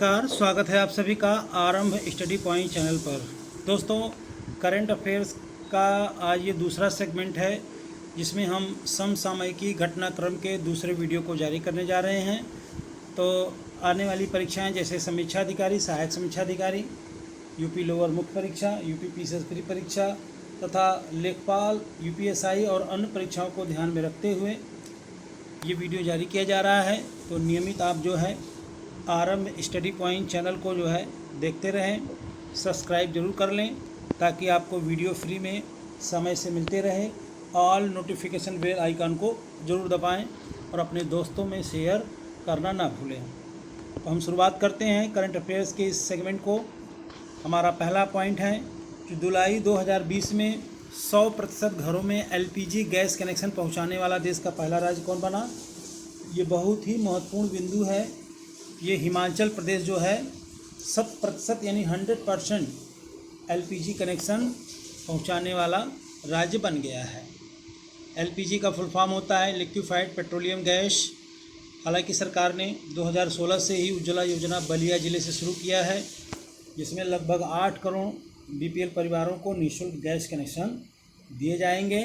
नमस्कार, स्वागत है आप सभी का आरंभ स्टडी पॉइंट चैनल पर। दोस्तों, करंट अफेयर्स का आज ये दूसरा सेगमेंट है जिसमें हम समसामयिकी घटनाक्रम के दूसरे वीडियो को जारी करने जा रहे हैं। तो आने वाली परीक्षाएं जैसे समीक्षा अधिकारी, सहायक समीक्षा अधिकारी, यूपी लोअर मुख्य परीक्षा, यूपी पीसीएस प्री परीक्षा तथा लेखपाल, यूपीएसआई और अन्य परीक्षाओं को ध्यान में रखते हुए ये वीडियो जारी किया जा रहा है। तो नियमित आप जो है आरंभ स्टडी पॉइंट चैनल को जो है देखते रहें, सब्सक्राइब जरूर कर लें ताकि आपको वीडियो फ्री में समय से मिलते रहे। ऑल नोटिफिकेशन बेल आइकन को ज़रूर दबाएं और अपने दोस्तों में शेयर करना ना भूलें। तो हम शुरुआत करते हैं करंट अफेयर्स के इस सेगमेंट को। हमारा पहला पॉइंट है कि जुलाई 2020 में 100% घरों में एलपीजी गैस कनेक्शन पहुंचाने वाला देश का पहला राज्य कौन बना। ये बहुत ही महत्वपूर्ण बिंदु है। ये हिमाचल प्रदेश जो है 100% यानी 100% एलपीजी कनेक्शन पहुंचाने वाला राज्य बन गया है। एलपीजी का फुल फॉर्म होता है लिक्विफाइड पेट्रोलियम गैस। हालांकि सरकार ने 2016 से ही उज्ज्वला योजना बलिया ज़िले से शुरू किया है, जिसमें लगभग 8 करोड़ बीपीएल परिवारों को निःशुल्क गैस कनेक्शन दिए जाएंगे।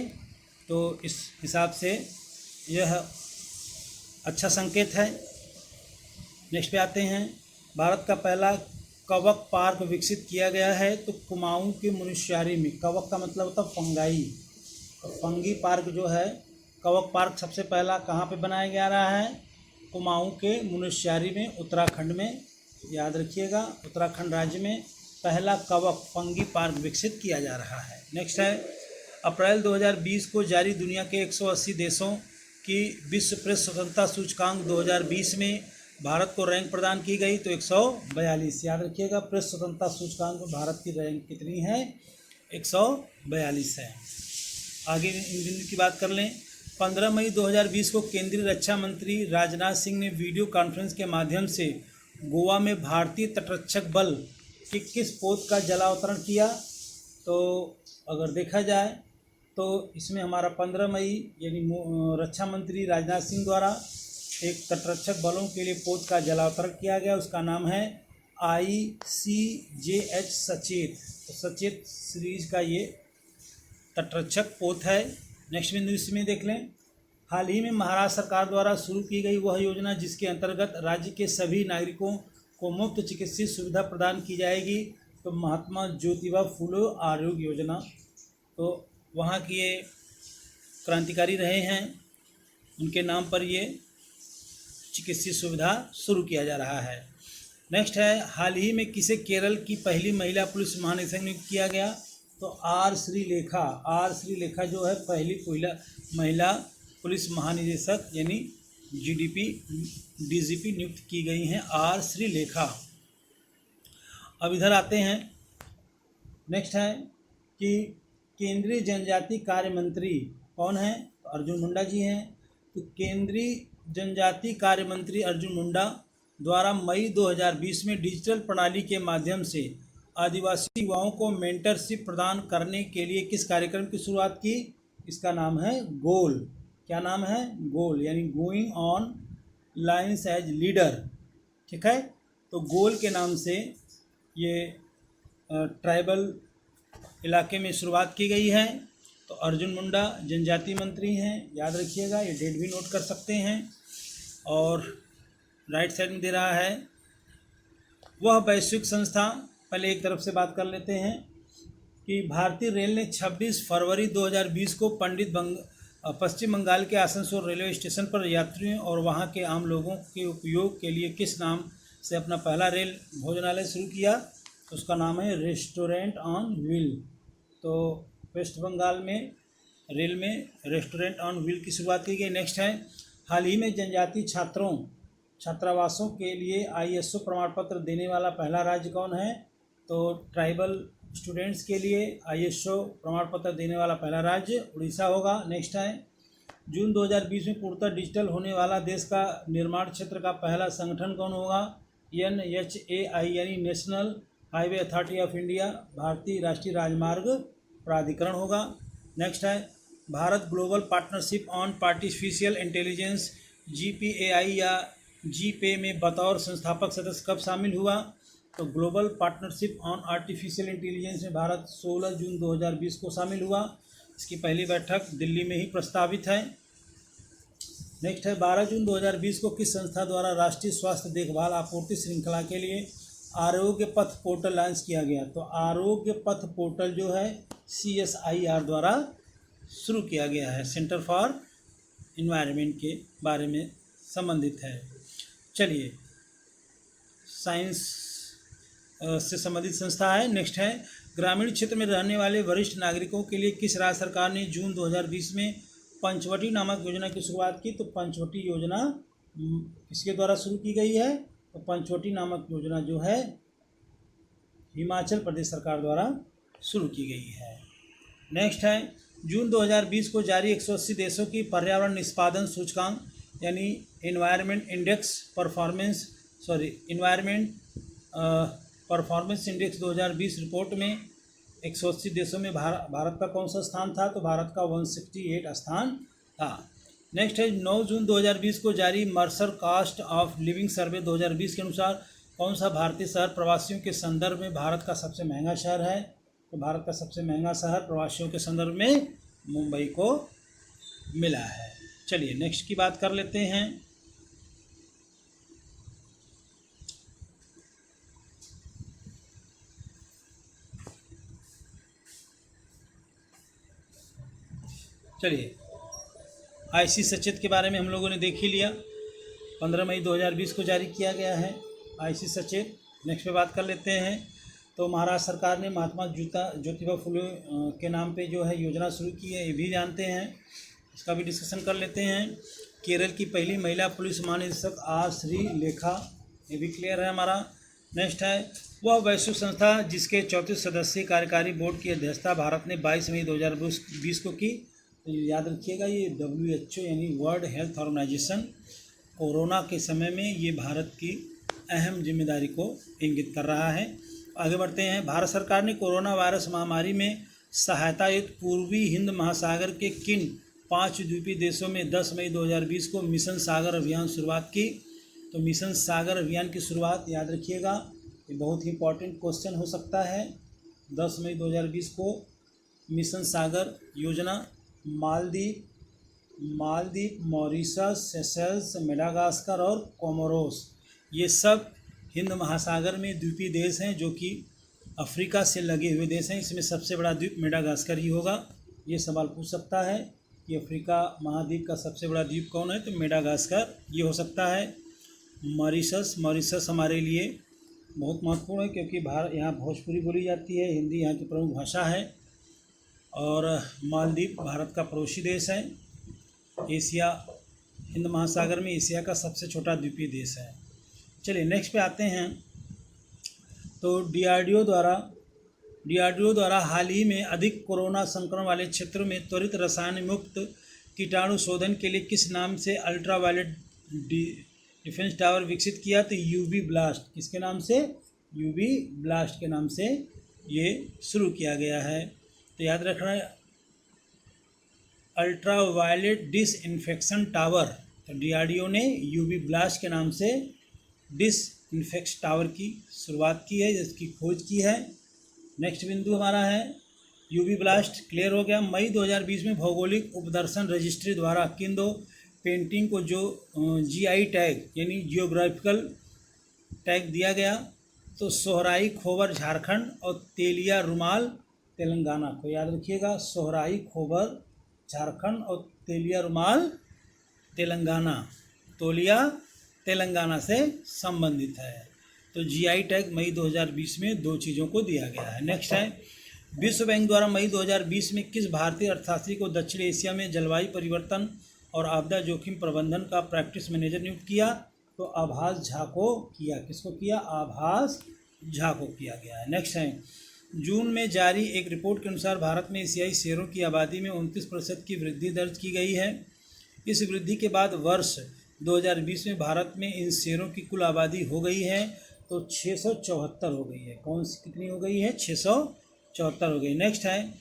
तो इस हिसाब से यह अच्छा संकेत है। नेक्स्ट पे आते हैं। भारत का पहला कवक पार्क विकसित किया गया है। तो कुमाऊं के मुनस्यारी में, कवक का मतलब होता है फंगाई, तो फंगी पार्क जो है, कवक पार्क सबसे पहला कहाँ पे बनाया जा रहा है? कुमाऊं के मुनस्यारी में, उत्तराखंड में। याद रखिएगा, उत्तराखंड राज्य में पहला कवक फंगी पार्क विकसित किया जा रहा है। नेक्स्ट है, अप्रैल 2020 को जारी दुनिया के 180 देशों की विश्व प्रेस स्वतंत्रता सूचकांक 2020 में भारत को रैंक प्रदान की गई। तो 142। याद रखिएगा, प्रेस स्वतंत्रता सूचकांक में भारत की रैंक कितनी है? 142 है। आगे इन बिंदु की बात कर लें। 15 मई 2020 को केंद्रीय रक्षा मंत्री राजनाथ सिंह ने वीडियो कॉन्फ्रेंस के माध्यम से गोवा में भारतीय तटरक्षक बल की किस पोत का जलावतरण किया? तो अगर देखा जाए तो इसमें हमारा 15 मई यानी रक्षा मंत्री राजनाथ सिंह द्वारा एक तटरक्षक बलों के लिए पोत का जलावतरण किया गया। उसका नाम है ICJH सचेत। तो सचेत सीरीज का ये तटरक्षक पोत है। नेक्स्ट बिंदु इसमें देख लें। हाल ही में महाराष्ट्र सरकार द्वारा शुरू की गई वह योजना जिसके अंतर्गत राज्य के सभी नागरिकों को मुफ्त चिकित्सीय सुविधा प्रदान की जाएगी। तो महात्मा ज्योतिबा फुले आरोग्य योजना। तो वहाँ की ये क्रांतिकारी रहे हैं, उनके नाम पर ये चिकित्सीय सुविधा शुरू किया जा रहा है। नेक्स्ट है, हाल ही में किसे केरल की पहली महिला पुलिस महानिदेशक नियुक्त किया गया? तो आर श्रीलेखा जो है पहली महिला पुलिस महानिदेशक यानी डीजीपी नियुक्त की गई हैं, आर श्रीलेखा। अब इधर आते हैं। नेक्स्ट है कि केंद्रीय जनजाति कार्य मंत्री कौन है? तो अर्जुन मुंडा जी हैं। तो केंद्रीय जनजाति कार्य मंत्री अर्जुन मुंडा द्वारा मई 2020 में डिजिटल प्रणाली के माध्यम से आदिवासी युवाओं को मेंटरशिप प्रदान करने के लिए किस कार्यक्रम की शुरुआत की? इसका नाम है गोल। क्या नाम है? गोल, यानी going on lines as leader. ठीक है, तो गोल के नाम से ये ट्राइबल इलाके में शुरुआत की गई है। तो अर्जुन मुंडा जनजाति मंत्री हैं, याद रखिएगा, ये डेट भी नोट कर सकते हैं। और राइट साइड में दे रहा है वह वैश्विक संस्था। पहले एक तरफ से बात कर लेते हैं कि भारतीय रेल ने 26 फरवरी 2020 को पश्चिम बंगाल के आसनसोल रेलवे स्टेशन पर यात्रियों और वहां के आम लोगों के उपयोग के लिए किस नाम से अपना पहला रेल भोजनालय शुरू किया? उसका नाम है रेस्टोरेंट ऑन व्हील। तो वेस्ट बंगाल में रेल में रेस्टोरेंट ऑन व्हील की शुरुआत की गई। नेक्स्ट है, हाल ही में जनजातीय छात्रावासों के लिए ISO प्रमाण पत्र देने वाला पहला राज्य कौन है? तो ट्राइबल स्टूडेंट्स के लिए ISO प्रमाण पत्र देने वाला पहला राज्य उड़ीसा होगा। नेक्स्ट है, जून 2020 में पूर्णतः डिजिटल होने वाला देश का निर्माण क्षेत्र का पहला संगठन कौन होगा? NHAI यानी national highway authority of India, भारतीय राष्ट्रीय राजमार्ग प्राधिकरण होगा। नेक्स्ट है, Bharat global partnership on artificial intelligence GPAI या GPay में बतौर संस्थापक सदस्य कब शामिल हुआ? तो global partnership on artificial intelligence में भारत 16 जून 2020 को शामिल हुआ। इसकी पहली बैठक दिल्ली में ही प्रस्तावित है। नेक्स्ट है 12 जून 2020 को किस संस्था द्वारा राष्ट्रीय स्वास्थ्य देखभाल आपूर्ति श्रृंखला के लिए आरोग्य पथ पोर्टल लॉन्च किया गया? तो आरोग्य पथ पोर्टल जो है CSIR द्वारा शुरू किया गया है, सेंटर फॉर इन्वायरमेंट के बारे में संबंधित है। चलिए, साइंस से संबंधित संस्था है। नेक्स्ट है ग्रामीण क्षेत्र में रहने वाले वरिष्ठ नागरिकों के लिए किस राज्य सरकार ने जून 2020 में पंचवटी नामक योजना की शुरुआत की? तो पंचवटी योजना किसके द्वारा शुरू की गई है? तो पंचवटी नामक योजना जो है हिमाचल प्रदेश सरकार द्वारा शुरू की गई है। नेक्स्ट है जून 2020 को जारी 180 देशों की पर्यावरण निष्पादन सूचकांक यानी एनवायरनमेंट परफॉर्मेंस इंडेक्स 2020 रिपोर्ट में 180 देशों में भारत का कौन सा स्थान था? तो भारत का 168 स्थान था। नेक्स्ट है 9 जून 2020 को जारी मर्सर कॉस्ट ऑफ लिविंग सर्वे 2020 के अनुसार कौन सा भारतीय शहर प्रवासियों के संदर्भ में भारत का सबसे महंगा शहर है? तो भारत का सबसे महंगा शहर प्रवासियों के संदर्भ में मुंबई को मिला है। चलिए नेक्स्ट की बात कर लेते हैं। चलिए, IC सचेत के बारे में हम लोगों ने देख ही लिया। 15 मई 2020 को जारी किया गया है IC सचेत। नेक्स्ट पे बात कर लेते हैं। तो महाराष्ट्र सरकार ने महात्मा ज्योतिबा फुले के नाम पे जो है योजना शुरू की है, ये भी जानते हैं, इसका भी डिस्कशन कर लेते हैं। केरल की पहली महिला पुलिस महानिदेशक R श्रीलेखा, ये भी क्लियर है हमारा। नेक्स्ट है वह वैश्विक संस्था जिसके 34 सदस्यीय कार्यकारी बोर्ड की अध्यक्षता भारत ने 22 मई 2020 को की। तो याद रखिएगा, ये WHO यानी वर्ल्ड हेल्थ ऑर्गेनाइजेशन कोरोना के समय में ये भारत की अहम जिम्मेदारी को इंगित कर रहा है। आगे बढ़ते हैं। भारत सरकार ने कोरोना वायरस महामारी में सहायता हेतु पूर्वी हिंद महासागर के किन 5 द्वीपीय देशों में 10 मई 2020 को मिशन सागर अभियान शुरुआत की? तो मिशन सागर अभियान की शुरुआत याद रखिएगा, ये बहुत ही इंपॉर्टेंट क्वेश्चन हो सकता है। 10 मई 2020 को मिशन सागर योजना मालदीव, मॉरिशस, सेशेल्स, मेडागास्कर और कोमोरोस, ये सब हिंद महासागर में द्वीपीय देश हैं जो कि अफ्रीका से लगे हुए देश हैं। इसमें सबसे बड़ा द्वीप मेडागास्कर ही होगा। ये सवाल पूछ सकता है कि अफ्रीका महाद्वीप का सबसे बड़ा द्वीप कौन है? तो मेडागास्कर ये हो सकता है। मॉरिशस हमारे लिए बहुत महत्वपूर्ण है क्योंकि यहाँ भोजपुरी बोली जाती है, हिंदी यहाँ की प्रमुख भाषा है। और मालदीव भारत का पड़ोसी देश है। एशिया, हिंद महासागर में एशिया का सबसे छोटा द्वीपीय देश है। चलिए नेक्स्ट पे आते हैं। तो DRDO द्वारा हाल ही में अधिक कोरोना संक्रमण वाले क्षेत्रों में त्वरित रसायन मुक्त कीटाणु शोधन के लिए किस नाम से अल्ट्रावायलेट डिफेंस टावर विकसित किया? तो UV ब्लास्ट, किसके नाम से? UV ब्लास्ट के नाम से ये शुरू किया गया है। तो याद रखना है अल्ट्रावायलेट डिसइंफेक्शन टावर, तो DRDO ने UV ब्लास्ट के नाम से डिसइंफेक्शन टावर की शुरुआत की है, जिसकी खोज की है। नेक्स्ट बिंदु हमारा है UV ब्लास्ट, क्लियर हो गया। मई 2020 में भौगोलिक उपदर्शन रजिस्ट्री द्वारा किन 2 पेंटिंग को जो GI टैग यानी जियोग्राफिकल टैग दिया गया? तो सोहराई खोबर झारखंड और तेलिया रुमाल तेलंगाना को याद रखिएगा। सोहराई खोबर झारखंड और तेलिया रुमाल तेलंगाना से संबंधित है। तो GI टैग मई 2020 में 2 चीज़ों को दिया गया है। नेक्स्ट है विश्व बैंक द्वारा मई 2020 में किस भारतीय अर्थशास्त्री को दक्षिण एशिया में जलवायु परिवर्तन और आपदा जोखिम प्रबंधन का प्रैक्टिस मैनेजर नियुक्त किया? तो आभास झा को किया। किसको किया? आभास झा को किया गया है। नेक्स्ट है जून में जारी एक रिपोर्ट के अनुसार भारत में एशियाई शेरों की आबादी में 29% की वृद्धि दर्ज की गई है। इस वृद्धि के बाद वर्ष 2020 में भारत में इन शेरों की कुल आबादी हो गई है तो 674 हो गई है। कौन सी कितनी हो गई है? 674 हो गई। नेक्स्ट है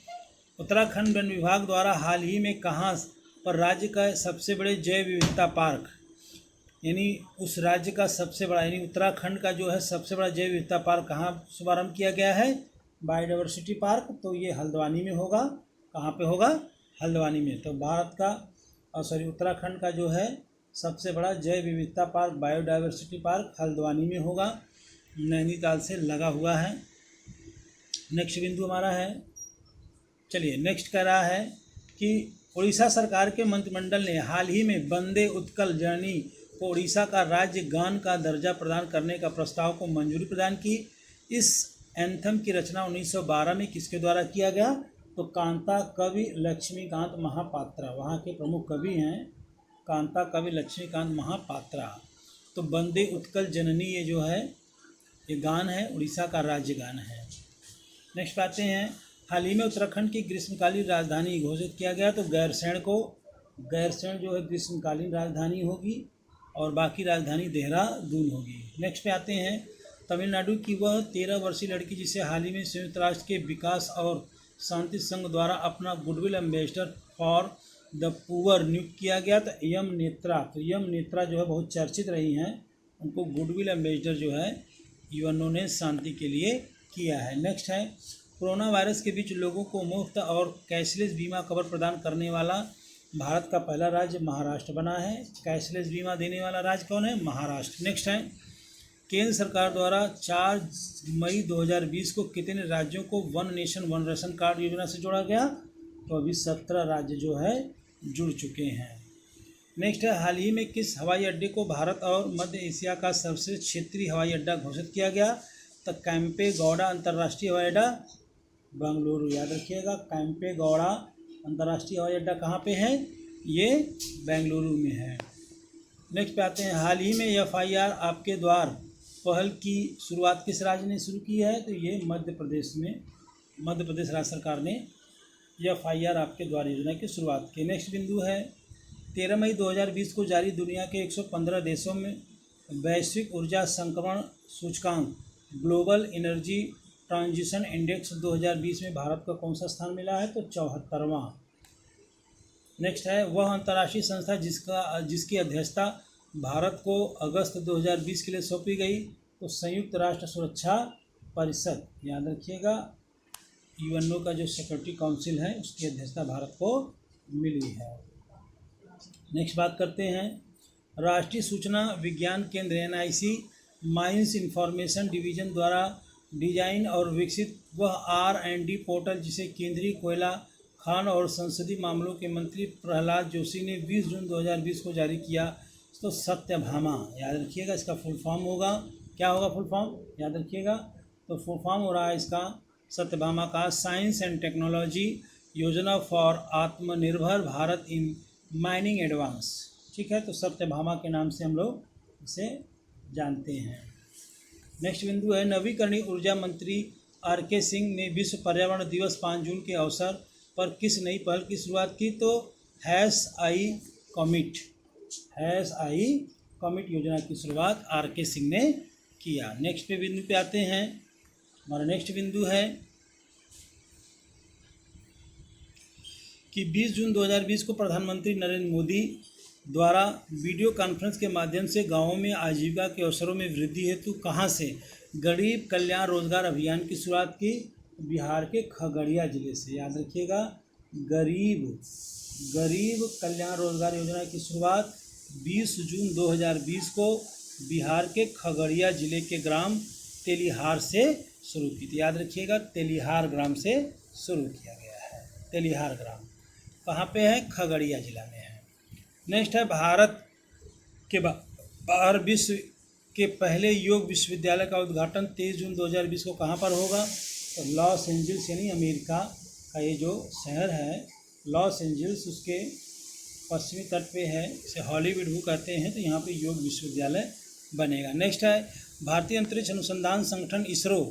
उत्तराखंड वन विभाग द्वारा हाल ही में कहाँ पर राज्य का सबसे बड़े जैव विविधता पार्क यानी उस राज्य का सबसे बड़ा, यानी उत्तराखंड का जो है सबसे बड़ा जैव विविधता पार्क कहाँ शुभारंभ किया गया है? Biodiversity park. तो ये हल्द्वानी में होगा। कहाँ पे होगा? हल्द्वानी में। तो भारत का उत्तराखंड का जो है सबसे बड़ा जैव विविधता पार्क, बायोडाइवर्सिटी पार्क हल्द्वानी में होगा, नैनीताल से लगा हुआ है। नेक्स्ट बिंदु हमारा है, चलिए नेक्स्ट कह रहा है कि उड़ीसा सरकार के मंत्रिमंडल ने हाल ही में वंदे उत्कल जर्नी को उड़ीसा का राज्य गान का दर्जा प्रदान करने का प्रस्ताव को मंजूरी प्रदान की। इस एंथम की रचना 1912 में किसके द्वारा किया गया? तो कांता कवि लक्ष्मीकांत महापात्रा, वहाँ के प्रमुख कवि हैं कांता कवि लक्ष्मीकांत महापात्रा। तो वंदे उत्कल जननी ये जो है ये गान है, उड़ीसा का राज्य गान है। नेक्स्ट आते हैं, हाल ही में उत्तराखंड की ग्रीष्मकालीन राजधानी घोषित किया गया। तो गैरसैंण जो है ग्रीष्मकालीन राजधानी होगी और बाकी राजधानी देहरादून होगी। नेक्स्ट पे आते हैं, तमिलनाडु की वह 13 वर्षीय लड़की जिसे हाल ही में संयुक्त राष्ट्र के विकास और शांति संघ द्वारा अपना goodwill ambassador for the poor नियुक्त किया गया। तो यम नेत्रा जो है बहुत चर्चित रही हैं, उनको गुडविल एम्बेसडर जो है यूएनओ ने शांति के लिए किया है। नेक्स्ट है, कोरोना वायरस के बीच लोगों को मुफ्त और कैशलेस बीमा कवर प्रदान करने वाला भारत का पहला राज्य महाराष्ट्र बना है। कैशलेस बीमा देने वाला राज्य कौन है? महाराष्ट्र। नेक्स्ट है, केंद्र सरकार द्वारा 4 मई 2020 को कितने राज्यों को one nation one ration card योजना से जोड़ा गया? तो अभी 17 राज्य जो है जुड़ चुके हैं। नेक्स्ट है, हाल ही में किस हवाई अड्डे को भारत और मध्य एशिया का सर्वश्रेष्ठ क्षेत्रीय हवाई अड्डा घोषित किया गया? तो कैंपेगौड़ा अंतर्राष्ट्रीय हवाई अड्डा बेंगलुरु, याद रखिएगा। कैंपेगौड़ा अंतर्राष्ट्रीय हवाई अड्डा कहाँ पे है? ये बेंगलुरु में है। नेक्स्ट पे आते हैं, हाल ही में FIR आपके द्वार पहल की शुरुआत किस राज्य ने शुरू की है? तो ये मध्य प्रदेश राज्य सरकार ने FIR आपके द्वार योजना की शुरुआत की। नेक्स्ट बिंदु है, 13 मई 2020 को जारी दुनिया के 115 देशों में वैश्विक ऊर्जा संक्रमण सूचकांक ग्लोबल एनर्जी ट्रांजिशन इंडेक्स 2020 में भारत का कौन सा स्थान मिला है? तो 74वां। नेक्स्ट है, वह अंतर्राष्ट्रीय संस्था जिसकी अध्यक्षता भारत को अगस्त 2020 के लिए सौंपी गई। तो संयुक्त राष्ट्र सुरक्षा परिषद, याद रखिएगा। यूएनओ का जो सिक्योरिटी काउंसिल है उसकी अध्यक्षता भारत को मिली है। नेक्स्ट बात करते हैं, राष्ट्रीय सूचना विज्ञान केंद्र NIC माइंस इंफॉर्मेशन डिवीजन द्वारा डिजाइन और विकसित वह R&D पोर्टल जिसे केंद्रीय कोयला खान और संसदीय मामलों के मंत्री प्रहलाद जोशी ने 20 जून 2020 को जारी किया। तो सत्यभामा, याद रखिएगा। इसका फुल फॉर्म होगा, क्या होगा फुल फॉर्म? याद रखिएगा। तो फुल फॉर्म हो रहा है इसका सत्यभामा का साइंस एंड टेक्नोलॉजी योजना फॉर आत्मनिर्भर भारत इन माइनिंग एडवांस। ठीक है, तो सत्यभामा के नाम से हम लोग इसे जानते हैं। नेक्स्ट बिंदु है, नवीकरणीय ऊर्जा मंत्री RK सिंह ने विश्व पर्यावरण दिवस 5 जून के अवसर पर किस नई पहल की शुरुआत की? तो #I कमिट योजना की शुरुआत RK सिंह ने किया। नेक्स्ट पे बिंदु पे आते हैं, हमारा नेक्स्ट बिंदु है कि 20 जून 2020 को प्रधानमंत्री नरेंद्र मोदी द्वारा वीडियो कॉन्फ्रेंस के माध्यम से गांवों में आजीविका के अवसरों में वृद्धि हेतु कहां से गरीब कल्याण रोजगार अभियान की शुरुआत की? बिहार के खगड़िया जिले से, याद रखिएगा। गरीब कल्याण रोजगार योजना की शुरुआत 20 जून 2020 को बिहार के खगड़िया जिले के ग्राम तेलिहार से शुरू की थी। याद रखिएगा, तेलिहार ग्राम से शुरू किया गया है। तेलिहार ग्राम कहाँ पे है? खगड़िया जिला में है। नेक्स्ट है, भारत के बाहर विश्व के पहले योग विश्वविद्यालय का उद्घाटन 23 जून 2020 को कहाँ पर होगा? तो लॉस एंजल्स, यानी अमेरिका का ये जो शहर है लॉस एंजल्स, उसके पश्चिमी तट पे है, इसे हॉलीवुड भी कहते हैं। तो यहाँ पे योग विश्वविद्यालय बनेगा। नेक्स्ट है, भारतीय अंतरिक्ष अनुसंधान संगठन ISRO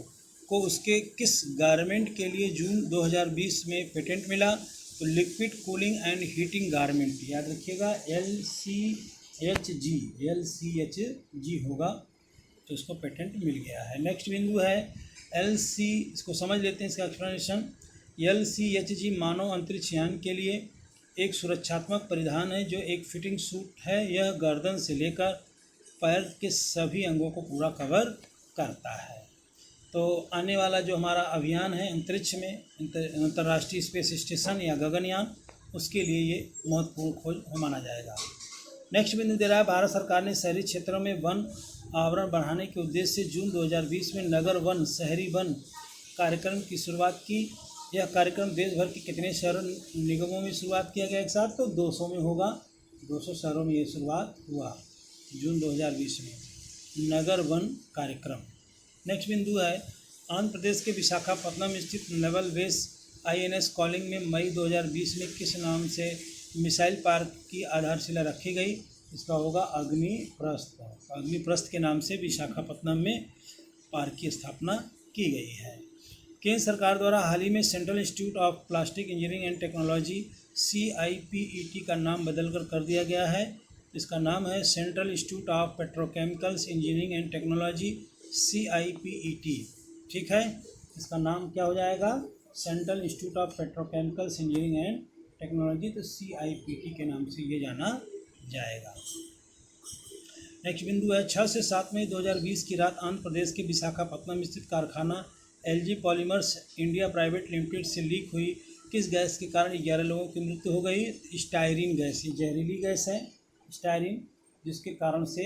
को उसके किस गारमेंट के लिए जून 2020 में पेटेंट मिला? तो liquid cooling and heating garment, याद रखिएगा LCHG होगा। तो इसको पेटेंट मिल गया है। नेक्स्ट बिंदु है इसको समझ लेते हैं, इसका एक्सप्लेनेशन। LCHG मानव अंतरिक्ष यान के लिए एक सुरक्षात्मक परिधान है जो एक फिटिंग सूट है। यह गर्दन से लेकर पैर के सभी अंगों को पूरा कवर करता है। तो आने वाला जो हमारा अभियान है अंतरिक्ष में, अंतर्राष्ट्रीय स्पेस स्टेशन या गगनयान, उसके लिए ये महत्वपूर्ण खोज माना जाएगा। नेक्स्ट बिंदु दे रहा है, भारत सरकार ने शहरी क्षेत्रों में वन आवरण बढ़ाने के उद्देश्य से जून 2020 में नगर वन शहरी वन कार्यक्रम की शुरुआत की। यह कार्यक्रम देश भर के कितने शहरों निगमों में शुरुआत किया गया एक साथ? तो 200 में होगा। 200 शहरों में ये शुरुआत हुआ जून 2020 में नगर वन कार्यक्रम। नेक्स्ट बिंदु है, आंध्र प्रदेश के विशाखापट्टनम स्थित नेवल बेस INS कॉलिंग में मई 2020 में किस नाम से मिसाइल पार्क की आधारशिला रखी गई? इसका होगा अग्निप्रस्थ। अग्निप्रस्थ के नाम से विशाखापट्टनम में पार्क की स्थापना की गई है। केंद्र सरकार द्वारा हाल ही में central institute of plastic engineering and technology CIPET का नाम बदलकर कर दिया गया है। इसका नाम है central institute of petrochemicals engineering and technology CIPET। ठीक है, इसका नाम क्या हो जाएगा? Central institute of petrochemicals engineering and technology, तो CIPET के नाम से ये जाना जाएगा। नेक्स्ट बिंदु है, 6 से 7 मई 2020 की रात आंध्र प्रदेश के विशाखापट्टनम स्थित कारखाना LG polymers India private limited से लीक हुई किस गैस के कारण 11 लोगों की मृत्यु हो गई? स्टायरीन गैस, ये जहरीली गैस है स्टायरीन, जिसके कारण से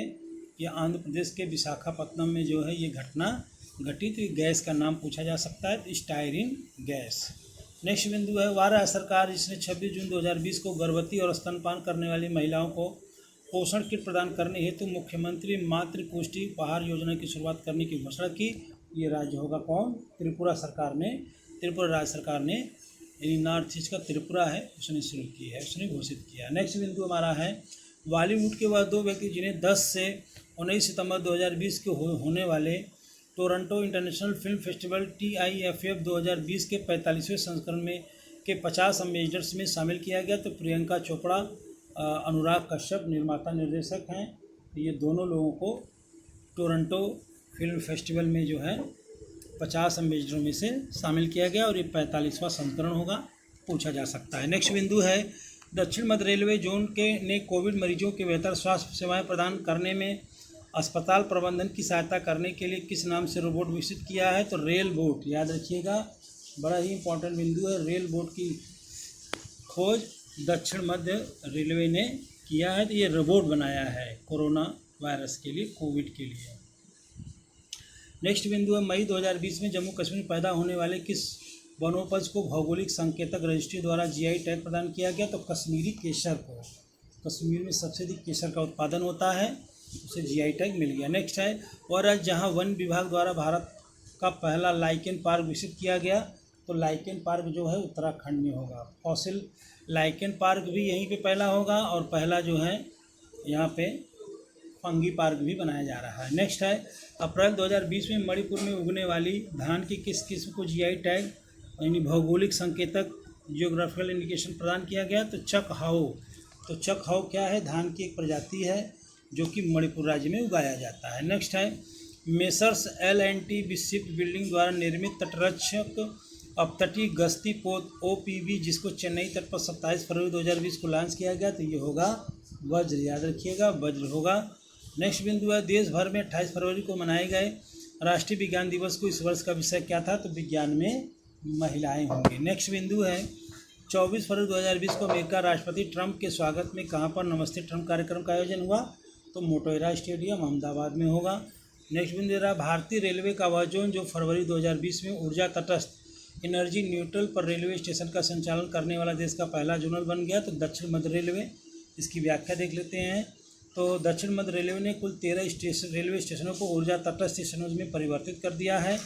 ये आंध्र प्रदेश के विशाखापट्टनम में जो है ये घटना घटी। तो गैस का नाम पूछा जा सकता है, स्टायरीन गैस। नेक्स्ट बिंदु है, भारत सरकार जिसने 26 जून 2020 को गर्भवती और स्तनपान करने वाली महिलाओं को पोषण किट प्रदान करने हेतु मुख्यमंत्री मातृ पुष्टि उपहार योजना की शुरुआत करने की घोषणा की। ये राज्य होगा कौन? त्रिपुरा सरकार ने, त्रिपुरा राज्य सरकार ने, यानी नॉर्थ ईस्ट का त्रिपुरा है, उसने शुरू की है, उसने घोषित किया। नेक्स्ट बिंदु हमारा है, बॉलीवुड के वह 2 व्यक्ति जिन्हें 10 से 19 सितंबर 2020 के होने वाले Toronto international film festival TIFF 2020 के 45वें संस्करण में के 50 एम्बेसडर्स में शामिल किया गया। तो प्रियंका चोपड़ा, अनुराग कश्यप निर्माता निर्देशक हैं। ये दोनों लोगों को टोरंटो फिल्म फेस्टिवल में जो है 50 एम्बेसडरों में से शामिल किया गया और ये 45वां संस्करण होगा, पूछा जा सकता है। नेक्स्ट बिंदु है, दक्षिण मध्य रेलवे जोन ने कोविड मरीजों के बेहतर स्वास्थ्य सेवाएं प्रदान करने में अस्पताल प्रबंधन की सहायता करने के लिए किस नाम से रोबोट विकसित किया है? तो रेल बोट, याद रखिएगा, बड़ा ही इंपॉर्टेंट बिंदु है। रेल बोट की खोज दक्षिण मध्य रेलवे ने किया है। तो ये रोबोट बनाया है कोरोना वायरस के लिए, कोविड के लिए। नेक्स्ट बिंदु है, मई 2020 में जम्मू कश्मीर में पैदा होने वाले किस वनोपज को भौगोलिक संकेतक रजिस्ट्री द्वारा GI टैग प्रदान किया गया? तो कश्मीरी केसर को। कश्मीर में सबसे अधिक केसर का उत्पादन होता है, उसे GI टैग मिल गया। नेक्स्ट है, और आज जहां वन विभाग द्वारा भारत का पहला लाइकेन पार्क विकसित किया गया, तो लाइकेन पार्क जो है उत्तराखंड में होगा। फॉसिल लाइकेन पार्क भी यहीं पे पहला होगा और पहला जो है यहाँ पे फंगी पार्क भी बनाया जा रहा है। नेक्स्ट है, अप्रैल 2020 में मणिपुर में उगने वाली धान की किस किस्म को GI टैग यानी भौगोलिक संकेतक जियोग्राफिकल इंडिकेशन प्रदान किया गया? तो चक हाओ। तो चक हाओ क्या है? धान की एक प्रजाति है जो कि मणिपुर राज्य में उगाया जाता है। नेक्स्ट है, मेसर्स L&T शिप बिल्डिंग द्वारा निर्मित तटरक्षक अपतटीय गश्ती पोत OPV जिसको चेन्नई तट पर 27 फरवरी 2020 को लॉन्च किया गया, तो ये होगा वज्र, याद रखिएगा वज्र होगा। नेक्स्ट बिंदु है, देश भर में 28 फरवरी को मनाए गए राष्ट्रीय विज्ञान दिवस को इस वर्ष का विषय क्या था? तो विज्ञान में महिलाएं होंगी। नेक्स्ट बिंदु है, 24 फरवरी 2020 को अमेरिका राष्ट्रपति ट्रंप के स्वागत में कहाँ पर नमस्ते ट्रंप कार्यक्रम का आयोजन हुआ? तो मोटेरा स्टेडियम अहमदाबाद में होगा। नेक्स्ट बिंदु रहा, भारतीय रेलवे का वह जोन जो फरवरी 2020 में ऊर्जा तटस्थ एनर्जी न्यूट्रल पर रेलवे स्टेशन का संचालन करने वाला देश का पहला जोनल बन गया। तो दक्षिण मध्य रेलवे, इसकी व्याख्या देख लेते हैं। तो दक्षिण मध्य रेलवे ने कुल 13 रेलवे स्टेशनों को ऊर्जा तटस्थ स्टेशनों में परिवर्तित कर दिया है।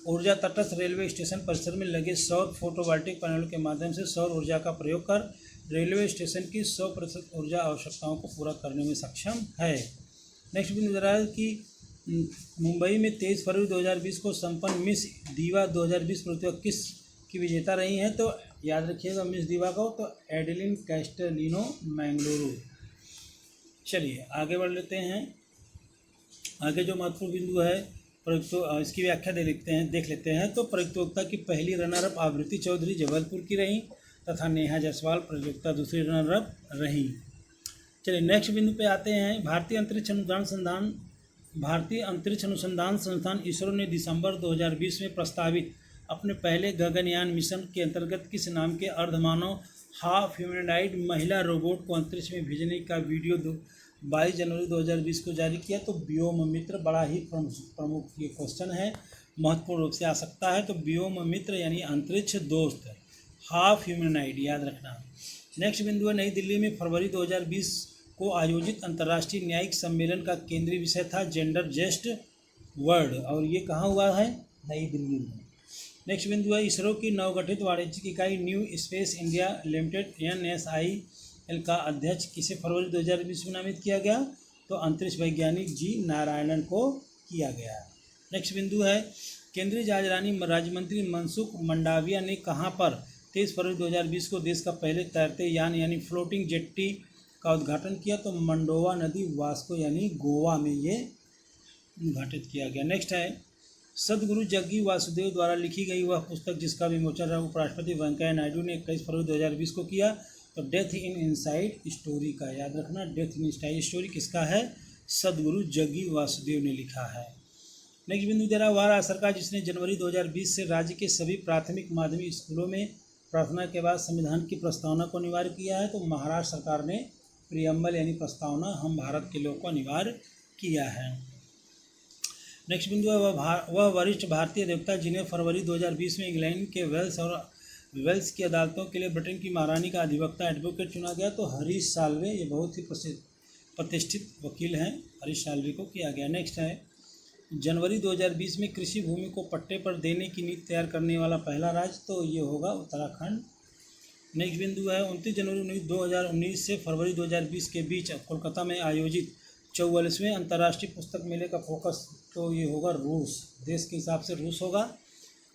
ऊर्जा तटस्थ रेलवे स्टेशन परिसर में लगे सौर फोटोवोल्टिक पैनलों के माध्यम से सौर ऊर्जा का प्रयोग कर रेलवे स्टेशन की 100% ऊर्जा आवश्यकताओं को पूरा करने में सक्षम है। नेक्स्ट बिंदु रहा है कि मुंबई में 23 फरवरी 2020 को संपन्न मिस दीवा 2020 प्रतियोगिता किस की विजेता रही हैं? तो याद रखिएगा मिस दीवा को, तो एडेलिन कैस्टेलिनो मैंगलोरू। चलिए आगे बढ़ लेते हैं। आगे जो महत्वपूर्ण बिंदु है इसकी व्याख्या देख लेते हैं। तो प्रतियोगिता की पहली रनर अप आवृत्ति चौधरी जबलपुर की रहीं तथा नेहा जायसवाल प्रतियोगिता दूसरी रनर अप रहीं। चलिए नेक्स्ट बिंदु पे आते हैं। भारतीय अंतरिक्ष अनुसंधान संस्थान इसरो ने दिसंबर 2020 में प्रस्तावित अपने पहले गगनयान मिशन के अंतर्गत किस नाम के अर्धमानव हाफ ह्यूमैनॉइड महिला रोबोट को अंतरिक्ष में भेजने का वीडियो 22 जनवरी 2020 को जारी किया। तो व्योम मित्र बड़ा ही प्रमुख ये क्वेश्चन है, महत्वपूर्ण रूप से आ सकता है। तो व्योम मित्र यानी अंतरिक्ष दोस्त, हाफ ह्यूमैनॉइड याद रखना। नेक्स्ट बिंदु है, नई दिल्ली में फरवरी 2020 को आयोजित अंतर्राष्ट्रीय न्यायिक सम्मेलन का केंद्रीय विषय था जेंडर जस्ट वर्ल्ड, और ये कहाँ हुआ है? नई दिल्ली में। नेक्स्ट बिंदु है, इसरो की नवगठित वाणिज्यिक इकाई new space India limited NSIL का अध्यक्ष किसे फरवरी 2020 में नामित किया गया? तो अंतरिक्ष वैज्ञानिक जी नारायणन को किया गया। नेक्स्ट बिंदु है, केंद्रीय जहाजरानी राज्य मंत्री मनसुख मंडाविया ने कहाँ पर 23 फरवरी 2020 को देश का पहले तैरते यान यानी फ्लोटिंग जेट्टी का उद्घाटन किया? तो मंडोवा नदी वास्को यानी गोवा में ये उद्घाटित किया गया। नेक्स्ट है, सदगुरु जग्गी वासुदेव द्वारा लिखी गई वह पुस्तक जिसका विमोचन उपराष्ट्रपति वेंकैया नायडू ने 21 फरवरी 2020 को किया? तो डेथ इन इनसाइड स्टोरी का, याद रखना डेथ इन इनसाइड स्टोरी किसका है? सदगुरु जग्गी वासुदेव ने लिखा है। नेक्स्ट बिंदु दे रहा, वह राज्य सरकार जिसने जनवरी 2020 से राज्य के सभी प्राथमिक माध्यमिक स्कूलों में प्रार्थना के बाद संविधान की प्रस्तावना को अनिवार्य किया है? तो महाराष्ट्र सरकार ने प्रियम्बल यानी प्रस्तावना हम भारत के लोगों को अनिवार्य किया है। नेक्स्ट बिंदु है, वह वरिष्ठ भारतीय अधिवक्ता जिन्हें फरवरी 2020 में इंग्लैंड के वेल्स की अदालतों के लिए ब्रिटेन की महारानी का अधिवक्ता एडवोकेट चुना गया? तो हरीश साल्वे, ये बहुत ही प्रतिष्ठित वकील हैं, हरीश साल्वे को किया गया। नेक्स्ट है, जनवरी 2020 में कृषि भूमि को पट्टे पर देने की नीति तैयार करने वाला पहला राज्य? तो ये होगा उत्तराखंड। नेक्स्ट बिंदु है, 29 जनवरी 2019 से फरवरी 2020 के बीच कोलकाता में आयोजित 44वें अंतर्राष्ट्रीय पुस्तक मेले का फोकस? तो ये होगा रूस, देश के हिसाब से रूस होगा।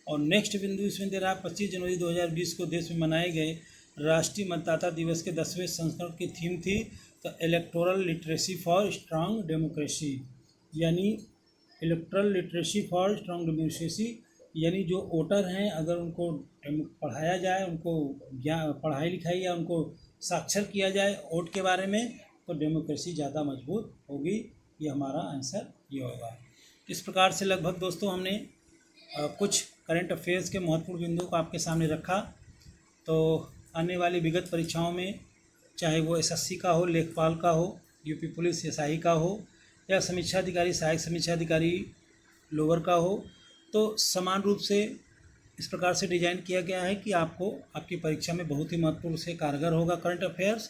और नेक्स्ट बिंदु इसमें दे रहा है, 25 जनवरी 2020 को देश में मनाए गए राष्ट्रीय मतदाता दिवस के 10वें संस्करण की थीम थी तो electoral literacy for strong democracy, यानी electoral literacy for strong democracy, यानी जो वोटर हैं अगर उनको पढ़ाया जाए, उनको पढ़ाई लिखाई या उनको साक्षर किया जाए वोट के बारे में, तो डेमोक्रेसी ज़्यादा मजबूत होगी। ये हमारा आंसर ये होगा। इस प्रकार से लगभग दोस्तों हमने कुछ करंट अफेयर्स के महत्वपूर्ण बिंदुओं को आपके सामने रखा। तो आने वाली विगत परीक्षाओं में चाहे वो SSC का हो, लेखपाल का हो, यूपी पुलिस SI का हो, या समीक्षा अधिकारी सहायक समीक्षा अधिकारी लोअर का हो, तो समान रूप से इस प्रकार से डिजाइन किया गया है कि आपको आपकी परीक्षा में बहुत ही महत्वपूर्ण से कारगर होगा करंट अफेयर्स।